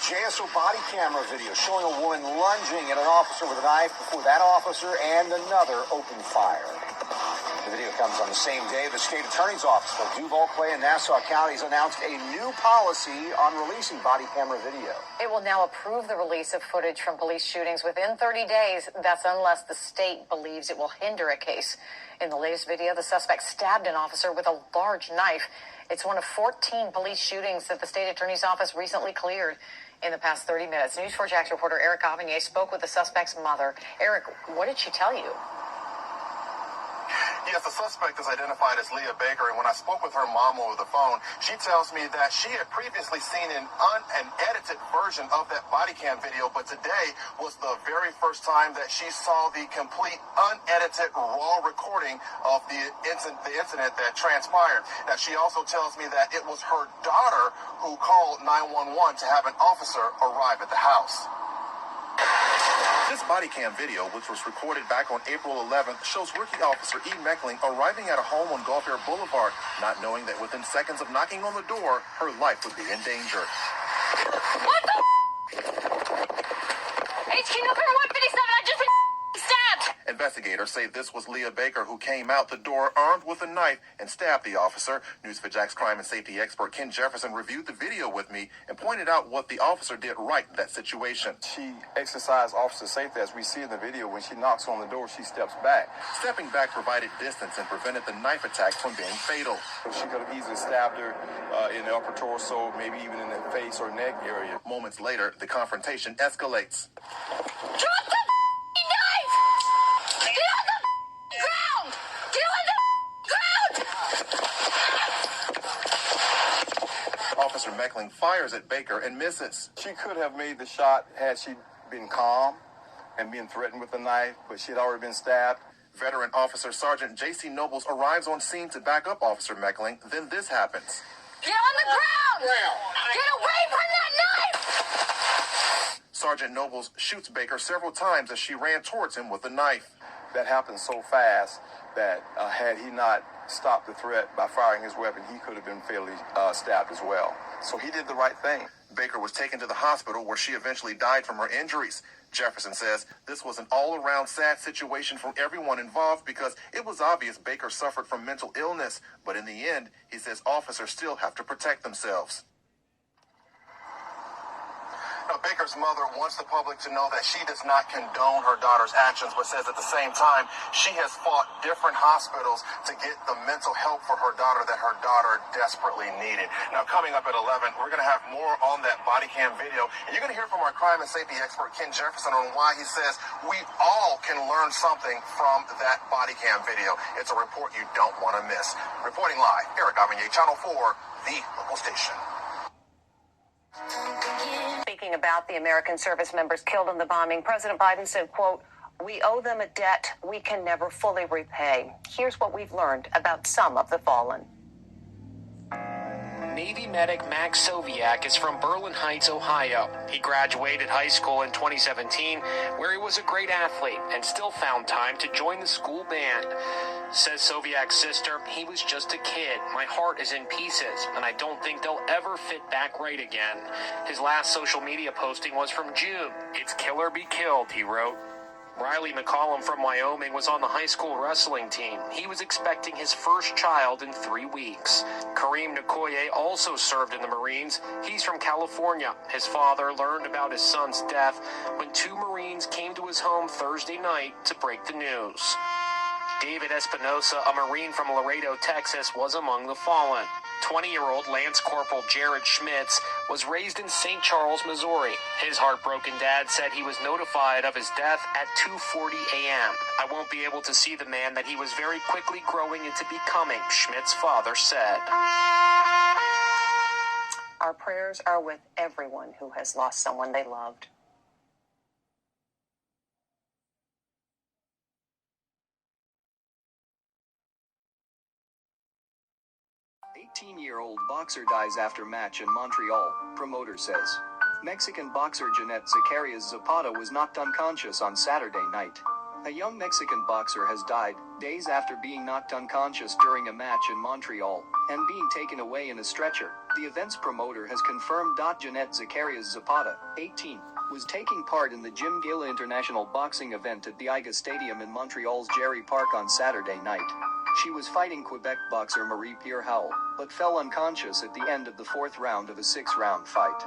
JSO body camera video showing a woman lunging at an officer with a knife before that officer and another opened fire. The video comes on the same day the state attorney's office for Duval, Clay, and Nassau counties announced a new policy on releasing body camera video. It will now approve the release of footage from police shootings within 30 days. That's unless the state believes it will hinder a case. In the latest video, the suspect stabbed an officer with a large knife. It's one of 14 police shootings that the state attorney's office recently cleared in the past 30 minutes. News4 Jax reporter Eric Avignon spoke with the suspect's mother. Eric, what did she tell you? Yes, the suspect is identified as Leah Baker, and when I spoke with her mom over the phone, she tells me that she had previously seen an edited version of that body cam video, but today was the very first time that she saw the complete unedited raw recording of the incident that transpired. Now, she also tells me that it was her daughter who called 911 to have an officer arrive at the house. This body cam video, which was recorded back on April 11th, shows rookie officer E. Meckling arriving at a home on Gulf Air Boulevard, not knowing that within seconds of knocking on the door, her life would be in danger. What the HQ number 157, I just been stabbed! Investigators say this was Leah Baker who came out the door armed with a knife and stabbed the officer. News4 Jax crime and safety expert Ken Jefferson reviewed the video with me and pointed out what the officer did right in that situation. She exercised officer safety, as we see in the video. When she knocks on the door, she steps back. Stepping back provided distance and prevented the knife attack from being fatal. She could have easily stabbed her in the upper torso, maybe even in the face or neck area. Moments later, the confrontation escalates. Drop the knife! Get on the ground! Get on the ground! Officer Meckling fires at Baker and misses. She could have made the shot had she been calm and been threatened with a knife, but she had already been stabbed. Veteran Officer Sergeant J.C. Nobles arrives on scene to back up Officer Meckling. Then this happens. Get on the ground! Get away from that knife! Sergeant Nobles shoots Baker several times as she ran towards him with a knife. That happened so fast that had he not stopped the threat by firing his weapon, he could have been fatally stabbed as well. So he did the right thing. Baker was taken to the hospital where she eventually died from her injuries. Jefferson says this was an all-around sad situation for everyone involved because it was obvious Baker suffered from mental illness. But in the end, he says officers still have to protect themselves. Now, Baker's mother wants the public to know that she does not condone her daughter's actions, but says at the same time she has fought different hospitals to get the mental help for her daughter that her daughter desperately needed. Now, coming up at 11, we're going to have more on that body cam video, and you're going to hear from our crime and safety expert Ken Jefferson on why he says we all can learn something from that body cam video. It's a report you don't want to miss. Reporting live, Eric Avignon, Channel 4, the local station. Speaking about the American service members killed in the bombing, President Biden said, quote, "We owe them a debt we can never fully repay." Here's what we've learned about some of the fallen. Navy medic Max Soviak is from Berlin Heights, Ohio. He graduated high school in 2017, where he was a great athlete and still found time to join the school band. Says Soviak's sister, "He was just a kid. My heart is in pieces, and I don't think they'll ever fit back right again." His last social media posting was from June. "It's kill or be killed," he wrote. Riley McCollum from Wyoming was on the high school wrestling team. He was expecting his first child in 3 weeks. Kareem Nkoye also served in the Marines. He's from California. His father learned about his son's death when 2 Marines came to his home Thursday night to break the news. David Espinosa, a Marine from Laredo, Texas, was among the fallen. 20-year-old Lance Corporal Jared Schmitz was raised in St. Charles, Missouri. His heartbroken dad said he was notified of his death at 2:40 a.m. "I won't be able to see the man that he was very quickly growing into becoming," Schmidt's father said. Our prayers are with everyone who has lost someone they loved. 18-year-old boxer dies after match in Montreal, promoter says. Mexican boxer Jeanette Zacarias Zapata was knocked unconscious on Saturday night. A young Mexican boxer has died, days after being knocked unconscious during a match in Montreal, and being taken away in a stretcher, The event's promoter has confirmed Jeanette Zacarias Zapata, 18, was taking part in the Jim Gala International Boxing event at the Iga Stadium in Montreal's Jerry Park on Saturday night. She was fighting Quebec boxer Marie-Pierre Howell, but fell unconscious at the end of the 4th round of a 6-round fight.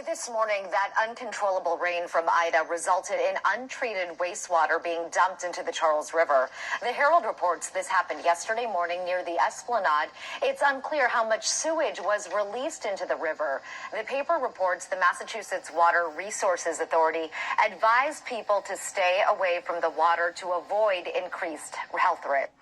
This morning, that uncontrollable rain from Ida resulted in untreated wastewater being dumped into the Charles River. The Herald reports this happened yesterday morning near the Esplanade. It's unclear how much sewage was released into the river. The paper reports the Massachusetts Water Resources Authority advised people to stay away from the water to avoid increased health risks.